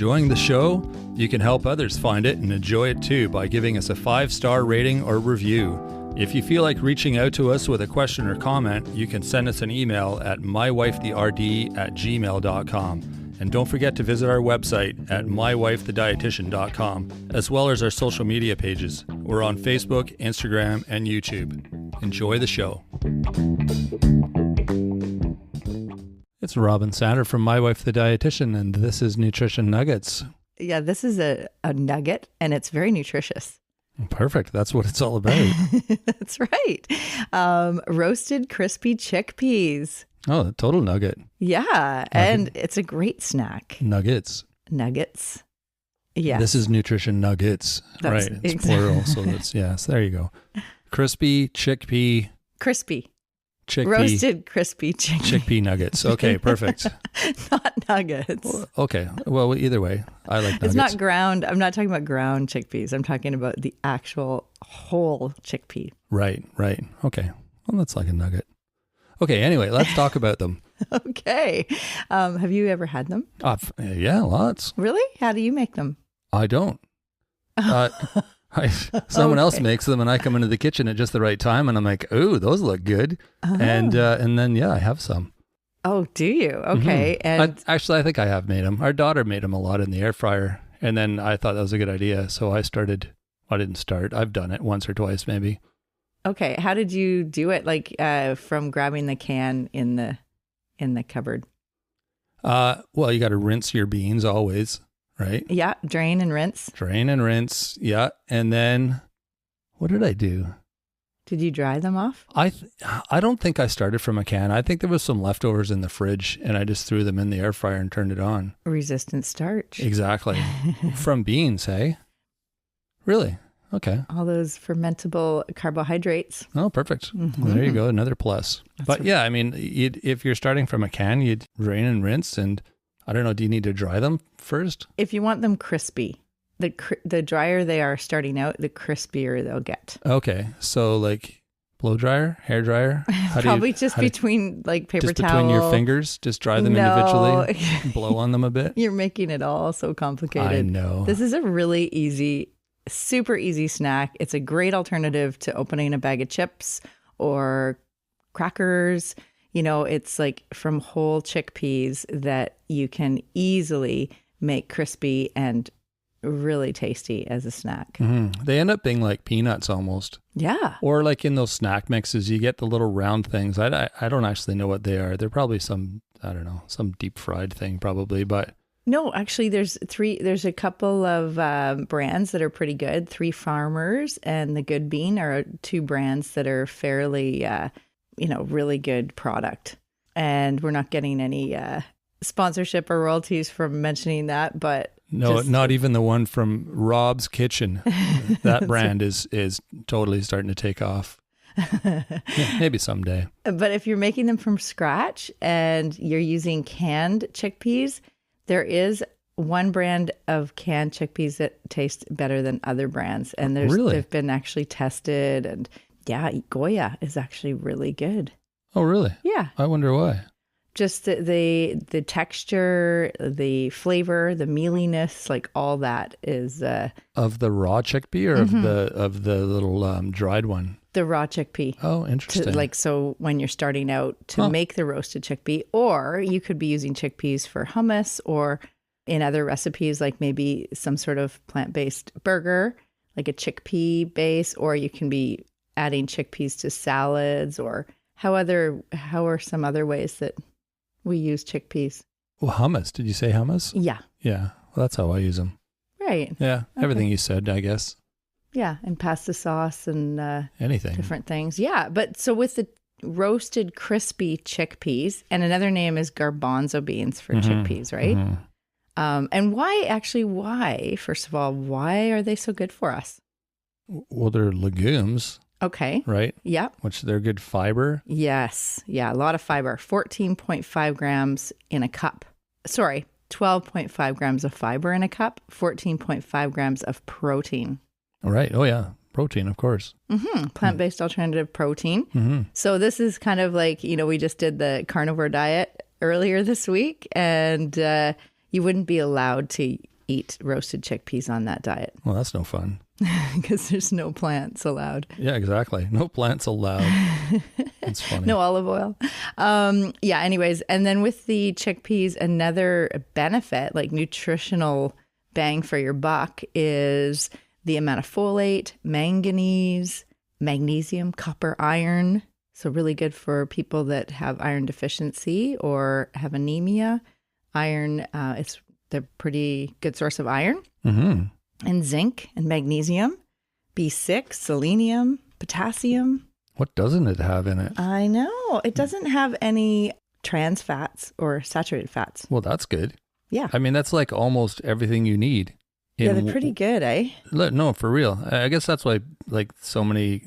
enjoying the show? You can help others find it and enjoy it too by giving us a 5-star rating or review. If you feel like reaching out to us with a question or comment, you can send us an email at mywifetherd@gmail.com. And don't forget to visit our website at mywifethedietitian.com, as well as our social media pages. We're on Facebook, Instagram, and YouTube. Enjoy the show. It's Robin Sander from My Wife the Dietitian, and this is Nutrition Nuggets. Yeah, this is a nugget, and it's very nutritious. Perfect. That's what it's all about. That's right. Roasted crispy chickpeas. Oh, a total nugget. Yeah, and it's a great snack. Nuggets. Yeah. This is Nutrition Nuggets. That's right. It's plural. So that's, yes, there you go. Crispy chickpea. Crispy. Chickpea. Roasted crispy chickpea nuggets. Okay, perfect. Not nuggets. Well, okay. Well, either way, I like nuggets. It's not ground. I'm not talking about ground chickpeas. I'm talking about the actual whole chickpea. Right. Okay. Well, that's like a nugget. Okay, anyway, let's talk about them. Okay. Have you ever had them? Yeah, lots. Really? How do you make them? I don't. Someone else makes them, and I come into the kitchen at just the right time, and I'm like, "Ooh, those look good," and then I have some. Oh, do you? Okay, and I think I have made them. Our daughter made them a lot in the air fryer, and then I thought that was a good idea, so I started. I didn't start. I've done it once or twice, maybe. Okay, how did you do it? Like from grabbing the can in the cupboard? Well, you got to rinse your beans always. Right? Yeah, drain and rinse. Yeah. And then what did I do? Did you dry them off? I don't think I started from a can. I think there was some leftovers in the fridge and I just threw them in the air fryer and turned it on. Resistant starch. Exactly. From beans, hey? Really? Okay. All those fermentable carbohydrates. Oh, perfect. Mm-hmm. There you go. Another plus. But yeah, I mean, if you're starting from a can, you'd drain and rinse, and I don't know, do you need to dry them first? If you want them crispy, the drier they are starting out, the crispier they'll get. Okay. So like blow dryer, hair dryer? Probably between like paper just towel. Between your fingers? Just dry them individually? Blow on them a bit? You're making it all so complicated. I know. This is a really easy, super easy snack. It's a great alternative to opening a bag of chips or crackers. You know, it's like from whole chickpeas that you can easily make crispy and really tasty as a snack. Mm-hmm. They end up being like peanuts almost. Yeah. Or like in those snack mixes, you get the little round things. I don't actually know what they are. They're probably some deep fried thing probably, but. No, actually there's a couple of brands that are pretty good. 3 Farmers and the Good Bean are 2 brands that are fairly, really good product. And we're not getting any sponsorship or royalties from mentioning that, but no, not even the one from Rob's Kitchen. That brand is totally starting to take off. Maybe someday. But if you're making them from scratch and you're using canned chickpeas, there is one brand of canned chickpeas that taste better than other brands. And they've been actually tested, and yeah, Goya is actually really good. Oh, really? Yeah. I wonder why. Just the texture, the flavor, the mealiness, like all that is of the raw chickpea or of the little dried one. The raw chickpea. Oh, interesting. So when you're starting out to make the roasted chickpea, or you could be using chickpeas for hummus, or in other recipes like maybe some sort of plant-based burger, like a chickpea base, or you can be adding chickpeas to salads, or how are some other ways that we use chickpeas? Well, hummus. Did you say hummus? Yeah. Yeah. Well, that's how I use them. Right. Yeah. Okay. Everything you said, I guess. Yeah. And pasta sauce and anything. Different things. Yeah. But so with the roasted crispy chickpeas, and another name is garbanzo beans for chickpeas, right? Mm-hmm. And why, first of all, why are they so good for us? Well, they're legumes. Okay. Right? Yeah. Which they're good fiber. Yes. Yeah. A lot of fiber. 14.5 grams in a cup. Sorry, 12.5 grams of fiber in a cup, 14.5 grams of protein. All right. Oh, yeah. Protein, of course. Mm-hmm. Plant-based alternative protein. Mm-hmm. So this is kind of like, we just did the carnivore diet earlier this week. And, you wouldn't be allowed to eat roasted chickpeas on that diet. Well, that's no fun. Because there's no plants allowed. Yeah, exactly. No plants allowed. That's funny. No olive oil. Yeah, anyways. And then with the chickpeas, another benefit, like nutritional bang for your buck, is the amount of folate, manganese, magnesium, copper, iron. So really good for people that have iron deficiency or have anemia. Iron, they're pretty good source of iron. Mm-hmm. And zinc and magnesium, B6, selenium, potassium. What doesn't it have in it? I know. It doesn't have any trans fats or saturated fats. Well, that's good. Yeah. I mean, that's like almost everything you need. Yeah, they're pretty good, eh? No, for real. I guess that's why like so many,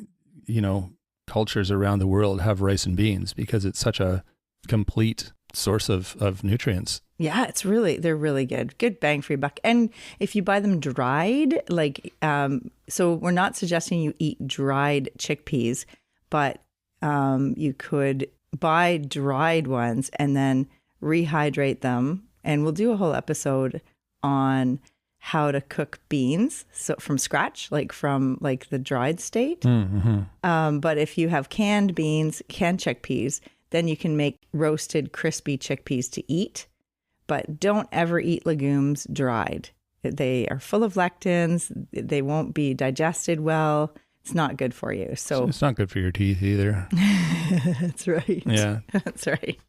cultures around the world have rice and beans, because it's such a complete source of nutrients. Yeah, they're really good. Good bang for your buck. And if you buy them dried, so we're not suggesting you eat dried chickpeas, but you could buy dried ones and then rehydrate them. And we'll do a whole episode on how to cook beans, so from scratch, from the dried state. Mm-hmm. But if you have canned beans, canned chickpeas, then you can make roasted, crispy chickpeas to eat. But don't ever eat legumes dried. They are full of lectins. They won't be digested well. It's not good for you. So it's not good for your teeth either. That's right. Yeah. That's right.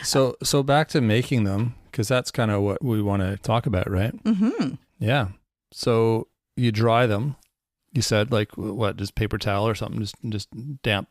So back to making them, because that's kind of what we want to talk about, right? Mm-hmm. Yeah. So you dry them. You said just paper towel or something, just damp,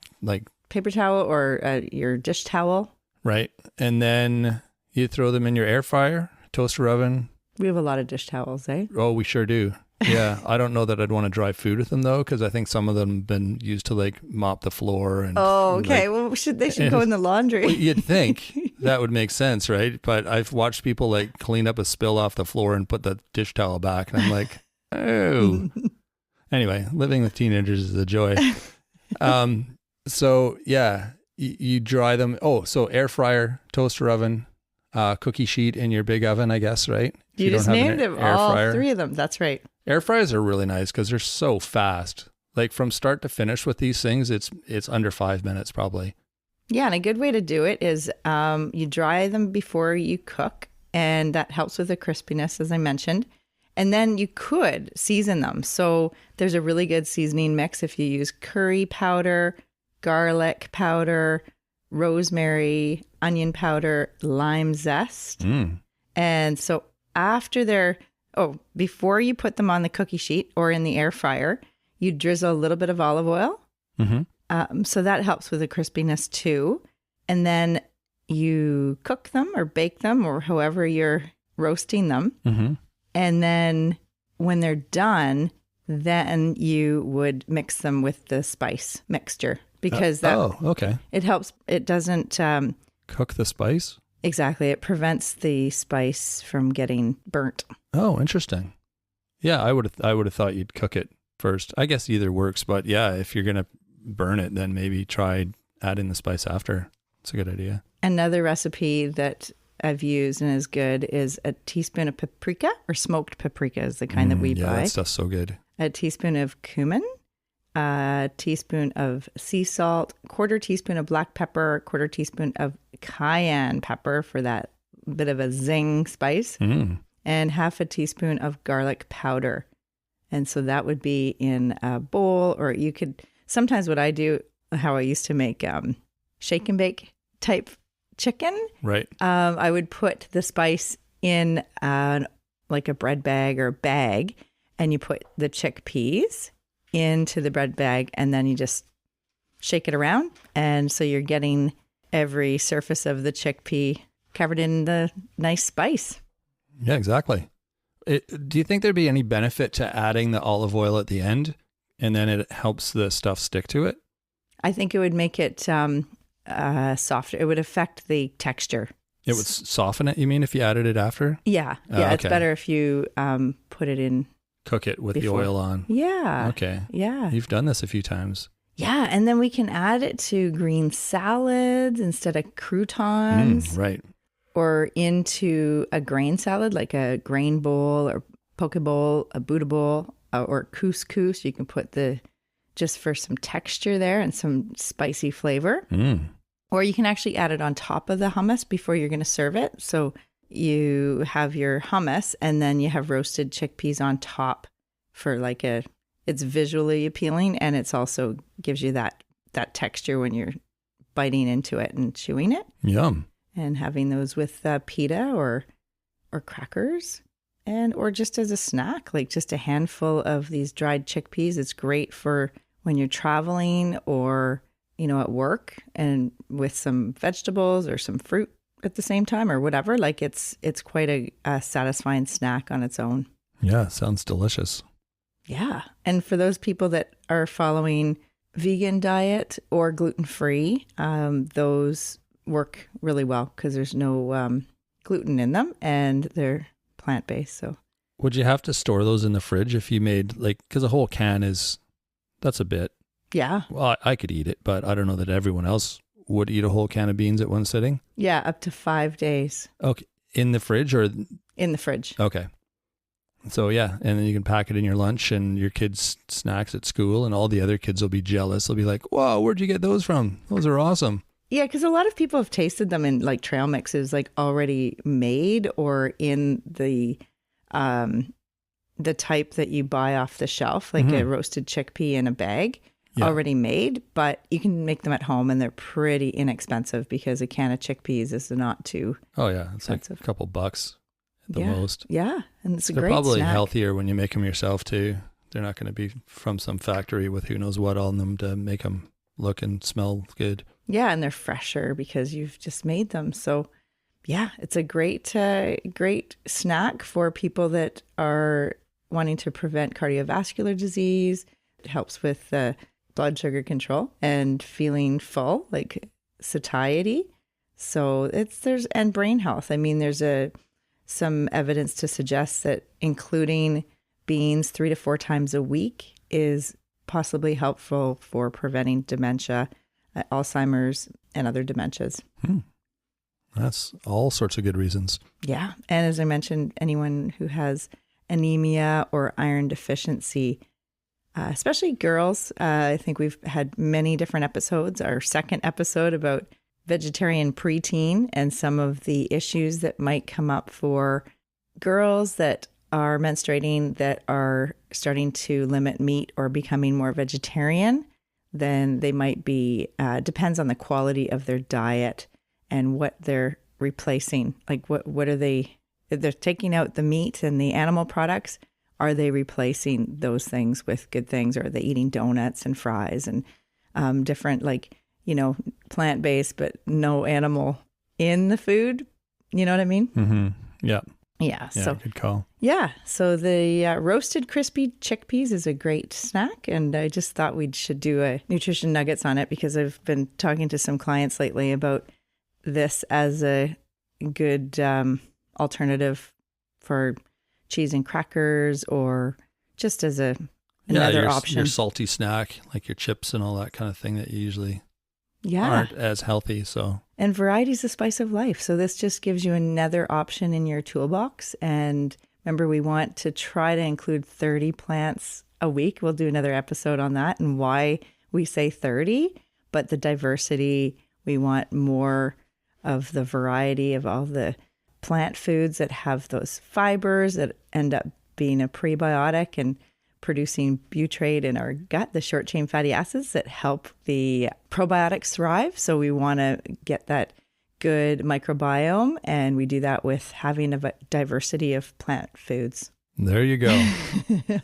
paper towel or your dish towel. Right. And then you throw them in your air fryer, toaster oven. We have a lot of dish towels, eh? Oh, we sure do. Yeah. I don't know that I'd want to dry food with them though, because I think some of them have been used to mop the floor. And okay. Well, they should go in the laundry. Well, you'd think that would make sense, right? But I've watched people clean up a spill off the floor and put the dish towel back, and I'm like, oh. Anyway, living with teenagers is a joy. So yeah, you dry them. Oh, so air fryer, toaster oven, cookie sheet in your big oven, I guess, right? If you just named them, all fryer. 3 of them. That's right. Air fryers are really nice because they're so fast. From start to finish with these things, it's under 5 minutes probably. Yeah, and a good way to do it is you dry them before you cook, and that helps with the crispiness, as I mentioned. And then you could season them. So there's a really good seasoning mix if you use curry powder, garlic powder, rosemary, onion powder, lime zest. And so before you put them on the cookie sheet or in the air fryer, you drizzle a little bit of olive oil. Mm-hmm. So that helps with the crispiness too. And then you cook them or bake them or however you're roasting them. Mm-hmm. And then when they're done, then you would mix them with the spice mixture because it helps. It doesn't cook the spice. Exactly. It prevents the spice from getting burnt. Oh, interesting. Yeah, I would have thought you'd cook it first. I guess either works, but yeah, if you're going to burn it, then maybe try adding the spice after. It's a good idea. Another recipe that I've used and is good is a teaspoon of paprika, or smoked paprika is the kind that we buy. Yeah, that stuff's so good. A teaspoon of cumin, a teaspoon of sea salt, 1/4 teaspoon of black pepper, 1/4 teaspoon of cayenne pepper for that bit of a zing spice, and 1/2 teaspoon of garlic powder. And so that would be in a bowl, or you could, sometimes what I do, how I used to make shake and bake type chicken. Right. I would put the spice in a bread bag or bag, and you put the chickpeas into the bread bag, and then you just shake it around. And so you're getting every surface of the chickpea covered in the nice spice. Yeah, exactly. Do you think there'd be any benefit to adding the olive oil at the end, and then it helps the stuff stick to it? I think it would make it softer. It would affect the texture. It would soften it, you mean, if you added it after? Yeah. Okay. It's better if you put it in. Cook it with before. the oil on. Yeah. Okay. Yeah. You've done this a few times. Yeah. And then we can add it to green salads instead of croutons. Right. or into a grain salad, like a grain bowl or poke bowl, a Buddha bowl, or couscous. You can put just for some texture there and some spicy flavor. Or you can actually add it on top of the hummus before you're going to serve it. So you have your hummus and then you have roasted chickpeas on top for it's visually appealing, and it's also gives you that texture when you're biting into it and chewing it. Yum. And having those with pita or crackers, or just as a snack, like just a handful of these dried chickpeas. It's great for when you're traveling or, at work, and with some vegetables or some fruit at the same time or whatever. Like it's quite a satisfying snack on its own. Yeah, sounds delicious. Yeah. And for those people that are following vegan diet or gluten-free, those work really well because there's no gluten in them and they're plant-based. So would you have to store those in the fridge if you made because a whole can that's a bit. Yeah. Well, I could eat it, but I don't know that everyone else would eat a whole can of beans at one sitting. Yeah, up to 5 days. Okay. In the fridge or? In the fridge. Okay. So yeah, and then you can pack it in your lunch and your kids' snacks at school, and all the other kids will be jealous. They'll be like, "Whoa, where'd you get those from? Those are awesome." Yeah, because a lot of people have tasted them in like trail mixes, like already made or in the type that you buy off the shelf, like a roasted chickpea in a bag, already made. But you can make them at home, and they're pretty inexpensive because a can of chickpeas is not too. Oh yeah, it's expensive. Like a couple bucks. The most. Yeah, and it's a They're great probably snack. Healthier when you make them yourself too. They're not going to be from some factory with who knows what on them to make them look and smell good. Yeah, and they're fresher because you've just made them. So yeah, it's a great snack for people that are wanting to prevent cardiovascular disease. It helps with blood sugar control and feeling full, like satiety. So and brain health. I mean, there's some evidence to suggest that including beans 3 to 4 times a week is possibly helpful for preventing dementia, Alzheimer's, and other dementias. That's all sorts of good reasons. Yeah. And as I mentioned, anyone who has anemia or iron deficiency, especially girls, I think we've had many different episodes. Our second episode about vegetarian preteen and some of the issues that might come up for girls that are menstruating that are starting to limit meat or becoming more vegetarian, then they might be, depends on the quality of their diet and what they're replacing. Like what are they, if they're taking out the meat and the animal products, are they replacing those things with good things? Or are they eating donuts and fries and different plant-based, but no animal in the food? You know what I mean? Mm-hmm. Yeah. Yeah. So good call. Yeah. So the roasted crispy chickpeas is a great snack. And I just thought we should do a nutrition nuggets on it because I've been talking to some clients lately about this as a good alternative for cheese and crackers, or just as another option. Your salty snack, like your chips and all that kind of thing that you usually aren't as healthy. So, and variety is the spice of life. So this just gives you another option in your toolbox. And remember, we want to try to include 30 plants a week. We'll do another episode on that and why we say 30, but the diversity, we want more of the variety of all the plant foods that have those fibers that end up being a prebiotic and producing butyrate in our gut, the short chain fatty acids that help the probiotics thrive. So we want to get that good microbiome, and we do that with having a diversity of plant foods. There you go.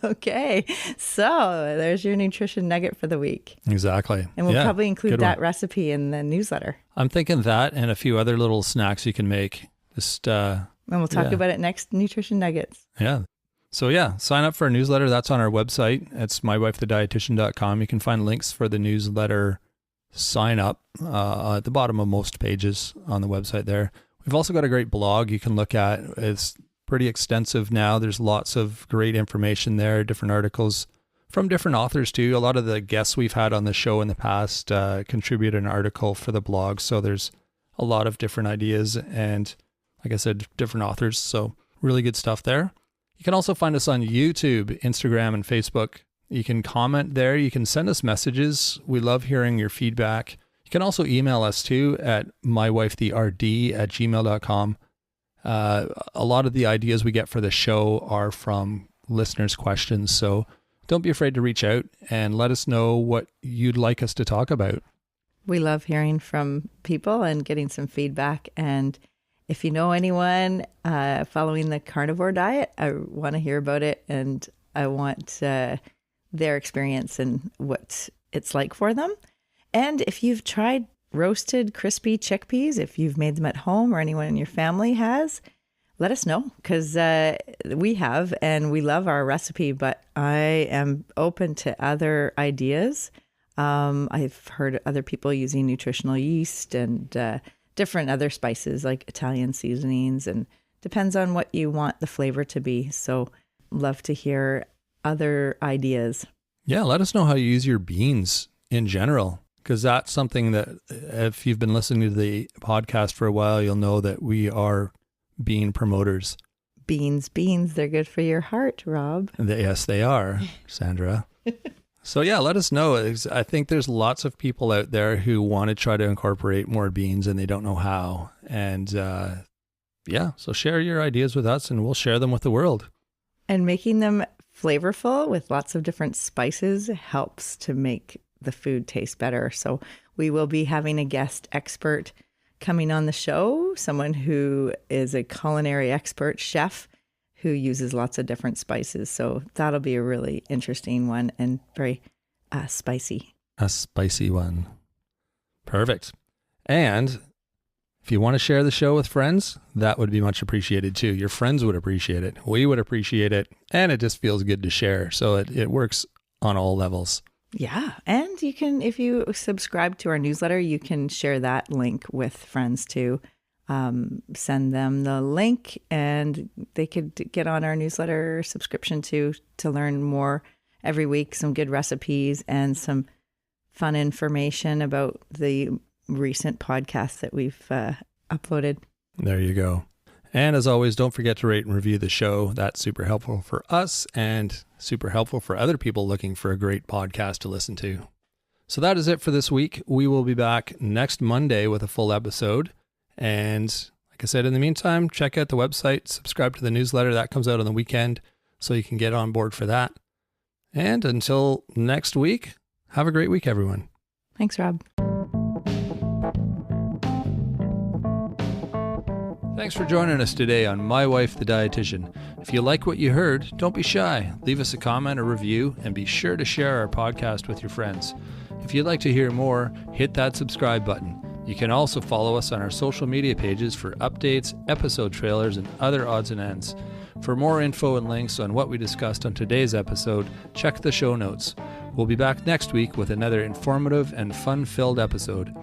Okay. So there's your nutrition nugget for the week. Exactly. And we'll probably include that recipe in the newsletter. I'm thinking that and a few other little snacks you can make. Just and we'll talk about it next Nutrition Nuggets. Yeah. So sign up for our newsletter. That's on our website. It's mywifethedietitian.com. You can find links for the newsletter sign up at the bottom of most pages on the website there. We've also got a great blog you can look at. It's pretty extensive now. There's lots of great information there, different articles from different authors too. A lot of the guests we've had on the show in the past contribute an article for the blog. So there's a lot of different ideas, and like I said, different authors. So really good stuff there. You can also find us on YouTube, Instagram, and Facebook. You can comment there. You can send us messages. We love hearing your feedback. You can also email us too at mywifetherd@gmail.com. A lot of the ideas we get for the show are from listeners' questions. So don't be afraid to reach out and let us know what you'd like us to talk about. We love hearing from people and getting some feedback. And if you know anyone following the carnivore diet, I want to hear about it. And I want their experience and what it's like for them. And if you've tried roasted crispy chickpeas, if you've made them at home or anyone in your family has, let us know, because we have, and we love our recipe, but I am open to other ideas. I've heard other people using nutritional yeast and different other spices like Italian seasonings, and depends on what you want the flavor to be. So love to hear other ideas. Yeah, let us know how you use your beans in general, because that's something that if you've been listening to the podcast for a while, you'll know that we are bean promoters. Beans, they're good for your heart, Rob. Yes, they are, Sandra. So yeah, let us know. I think there's lots of people out there who want to try to incorporate more beans and they don't know how. And so share your ideas with us and we'll share them with the world. And making them flavorful with lots of different spices helps to make the food taste better. So we will be having a guest expert coming on the show, someone who is a culinary expert chef who uses lots of different spices. So that'll be a really interesting one and very spicy. A spicy one. Perfect. And if you want to share the show with friends, that would be much appreciated too. Your friends would appreciate it. We would appreciate it. And it just feels good to share. So it works on all levels. Yeah. And you can, if you subscribe to our newsletter, you can share that link with friends too. Send them the link and they could get on our newsletter subscription to learn more every week, some good recipes and some fun information about the recent podcasts that we've uploaded. There you go. And as always, don't forget to rate and review the show. That's super helpful for us and super helpful for other people looking for a great podcast to listen to. So that is it for this week. We will be back next Monday with a full episode. And like I said, in the meantime, check out the website, subscribe to the newsletter. That comes out on the weekend, so you can get on board for that. And until next week, have a great week, everyone. Thanks, Rob. Thanks for joining us today on My Wife the Dietitian. If you like what you heard, don't be shy. Leave us a comment or review, and be sure to share our podcast with your friends. If you'd like to hear more, hit that subscribe button. You can also follow us on our social media pages for updates, episode trailers, and other odds and ends. For more info and links on what we discussed on today's episode, check the show notes. We'll be back next week with another informative and fun-filled episode.